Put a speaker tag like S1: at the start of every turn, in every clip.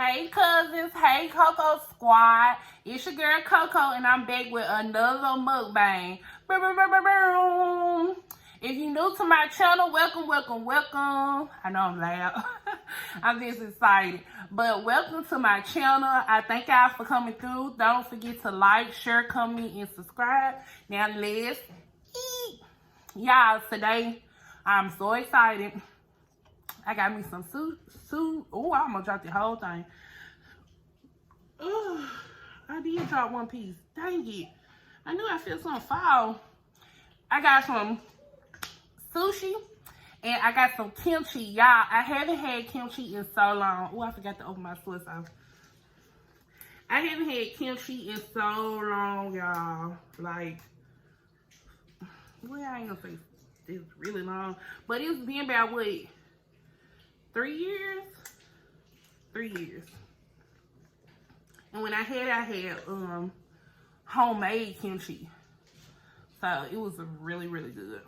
S1: Hey cousins, hey Coco Squad. It's your girl Coco and I'm back with another mukbang. If you're new to my channel, welcome. I know I'm loud. I'm just excited. But welcome to my channel. I thank y'all for coming through. Don't forget to like, share, comment, and subscribe. Now let's eat. Y'all, today I'm so excited. I got me some sushi. Oh, I almost dropped the whole thing. Oh, I did drop one piece. Dang it. I knew I felt something fall. I got some sushi and I got some kimchi. Y'all, I haven't had kimchi in so long. Oh, I forgot to open my soy sauce. I haven't had kimchi in so long, y'all. Like, well, I ain't gonna say it's really long, but it's been about what? 3 years? 3 years. And when I had homemade kimchi. So it was really, really good.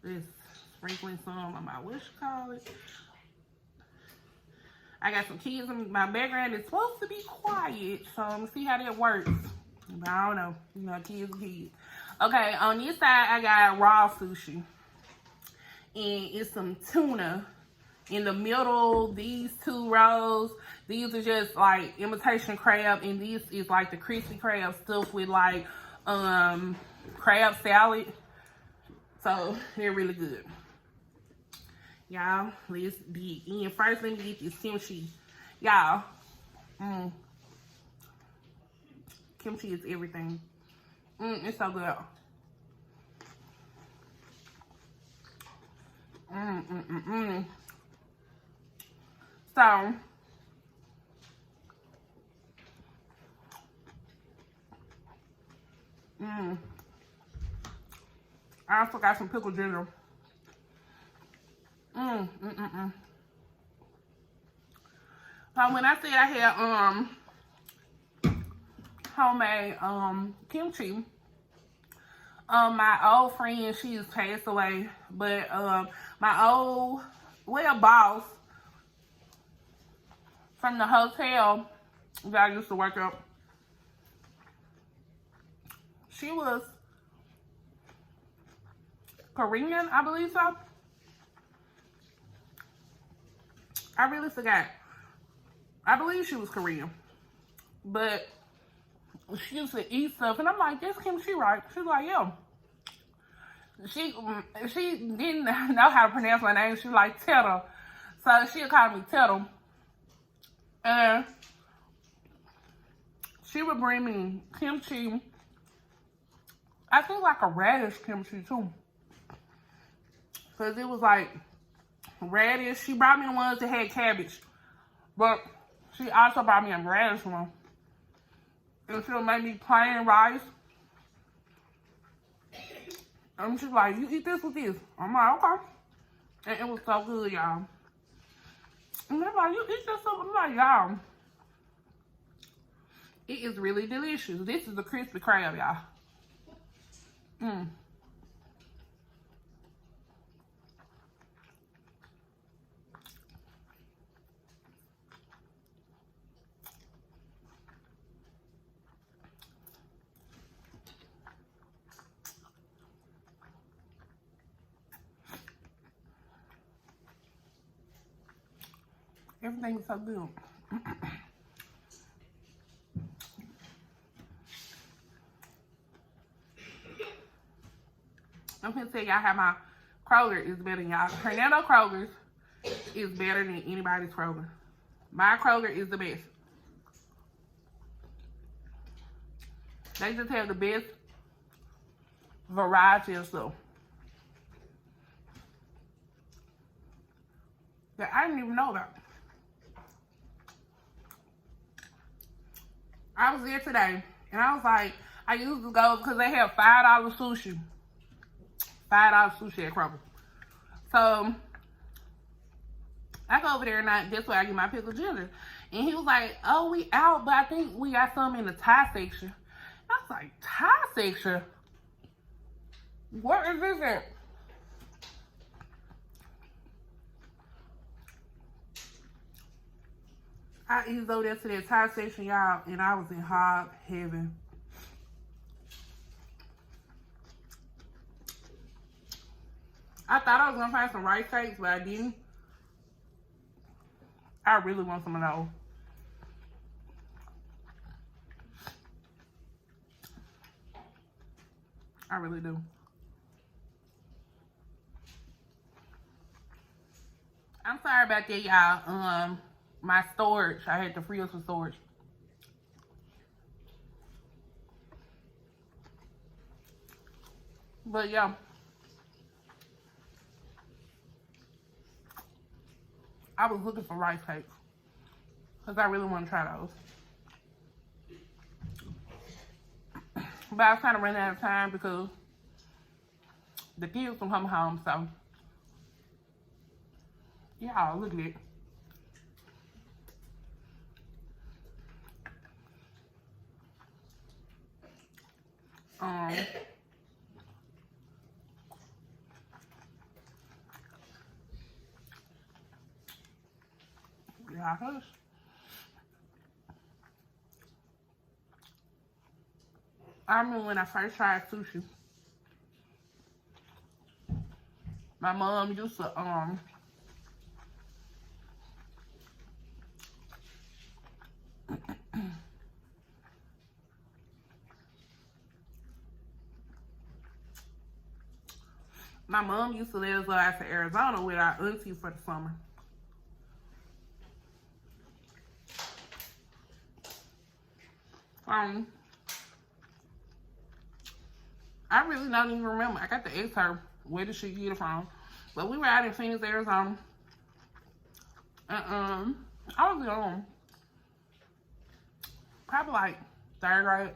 S1: Just sprinkling some on my I got some kids in my background. It's supposed to be quiet. So I'm gonna see how that works. But I don't know. You know, kids are kids. Okay, on this side I got raw sushi. And it's some tuna. In the middle, these two rows, these are just like imitation crab, and this is like the crispy crab stuffed with like crab salad. So they're really good. Y'all, let's dig in. First, let me get this kimchi. Y'all, kimchi is everything. It's so good. So, I also got some pickled ginger. So when I said I had homemade kimchi, my old friend, she has passed away, but my old boss from the hotel that I used to work at, she was Korean, I believe so. I really forgot. I believe she was Korean. But she used to eat stuff, and I'm like, that's kimchi, right? She's like, yeah. She didn't know how to pronounce my name. She was like, Teta. So she'll call me Teta. And she would bring me kimchi. I think like a radish kimchi too. Because it was like radish. She brought me the ones that had cabbage. But she also brought me a radish one. And she'll make me plain rice. And she's like, you eat this with this. I'm like, okay. And it was so good, y'all. And they're like, you eat this stuff? I'm like, y'all. It is really delicious. This is the crispy crab, y'all. Everything is so good. I'm gonna tell y'all how my Kroger is better than y'all. Tornado Kroger's is better than anybody's Kroger. My Kroger is the best. They just have the best variety of stuff that I didn't even know about. I was there today, and I was like, I used to go because they have $5 sushi. $5 sushi at Kroger. So, I go over there, and that's where I get my pickled ginger. And he was like, oh, we out, but I think we got some in the Thai section. I was like, Thai section? What is this at? I eased over there to that Thai section, y'all, and I was in hog heaven. I thought I was gonna find some rice cakes, but I didn't. I really want some of those. I really do. I'm sorry about that, y'all. My storage, I had to free up some storage. But yeah. I was looking for rice cakes because I really want to try those. But I was kind of running out of time because the kids will come home, so yeah, look at it. Yeah, hush. I remember when I first tried sushi, my mom used to my mom used to let us go out to Arizona with our auntie for the summer. I really don't even remember. I got to ask her where did she get it from. But we were out in Phoenix, Arizona. And I was young. Probably like 3rd grade.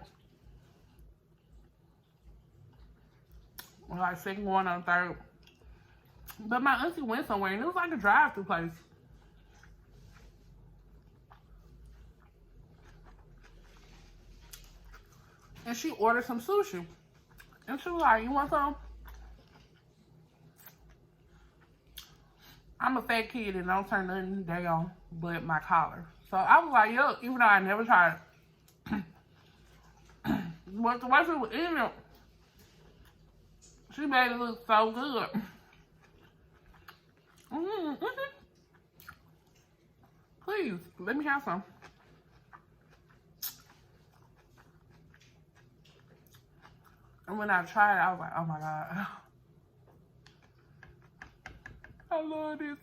S1: Or like 2nd going on 3rd. But my auntie went somewhere and it was like a drive-through place. And she ordered some sushi. And she was like, you want some? I'm a fat kid and don't turn nothing down but my collar. So I was like, yo, even though I never tried it. But the way she was eating it, she made it look so good. Please, let me have some. And when I tried it, I was like, oh my God. I love this.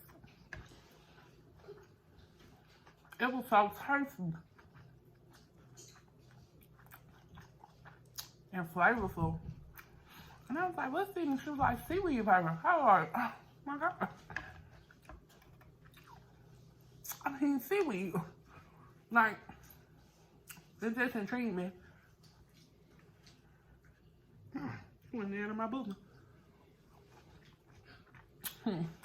S1: It was so tasty and flavorful. And I was like, what's this? And she was like, seaweed paper. I was like, oh my God. I mean, seaweed. Like, it just intrigued me. Went there in my bosom.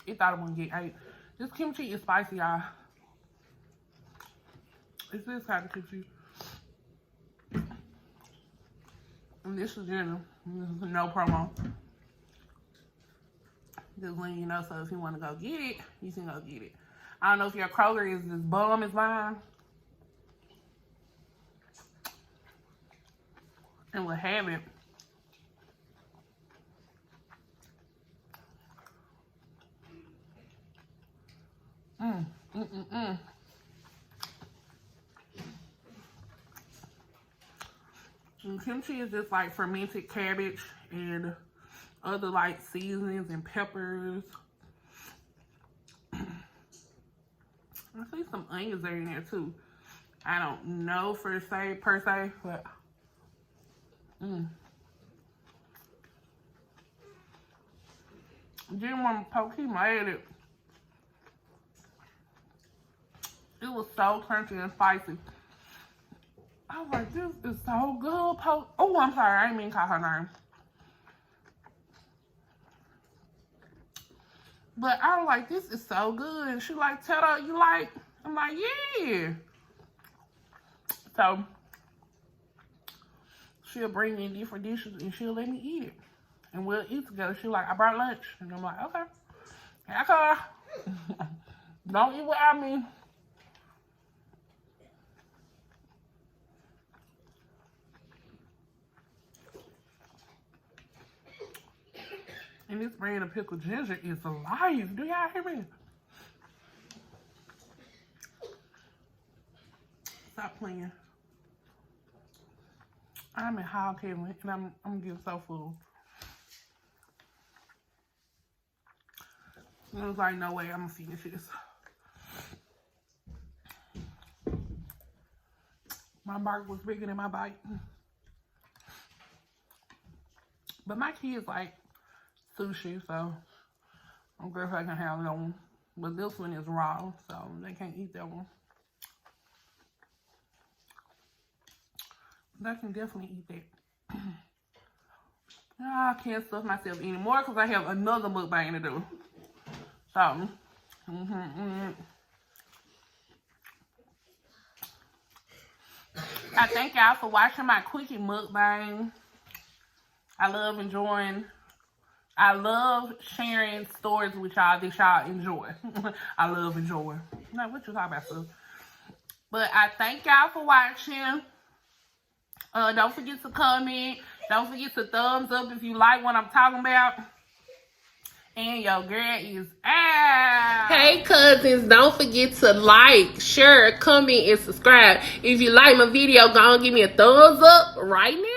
S1: It thought it wouldn't get ate. This kimchi is spicy, y'all. It's this kind of kimchi. And this is dinner. This is no promo. Just letting you know, so if you want to go get it, you can go get it. I don't know if your Kroger is as bum as mine. And will have it. And kimchi is just like fermented cabbage and other like seasonings and peppers. I see some onions are in there too. I don't know per se, but didn't want to poke him. I ate it. It was so crunchy and spicy. I was like, this is so good. Oh, I'm sorry. I didn't mean to call her name. But I was like, this is so good. And she like, Tata, you like? I'm like, yeah. So, she'll bring me different dishes and she'll let me eat it. And we'll eat together. She's like, I brought lunch. And I'm like, okay. Okay. Don't eat without me. And this brand of pickled ginger is alive. Do y'all hear me? Stop playing. I'm in hog heaven, and I'm getting so full. There's like no way I'm gonna finish this. My bark was bigger than my bite. But my kids like sushi, so I'm grateful I can have that one. But this one is raw, so they can't eat that one. But I can definitely eat that. I can't stuff myself anymore because I have another mukbang to do. So, I thank y'all for watching my quickie mukbang. I love sharing stories with y'all that y'all enjoy. I love enjoying. Now, what you talking about, sis? But I thank y'all for watching. Don't forget to comment. Don't forget to thumbs up if you like what I'm talking about. And your girl is out. Hey, cousins, don't forget to like, share, comment, and subscribe. If you like my video, go and give me a thumbs up right now.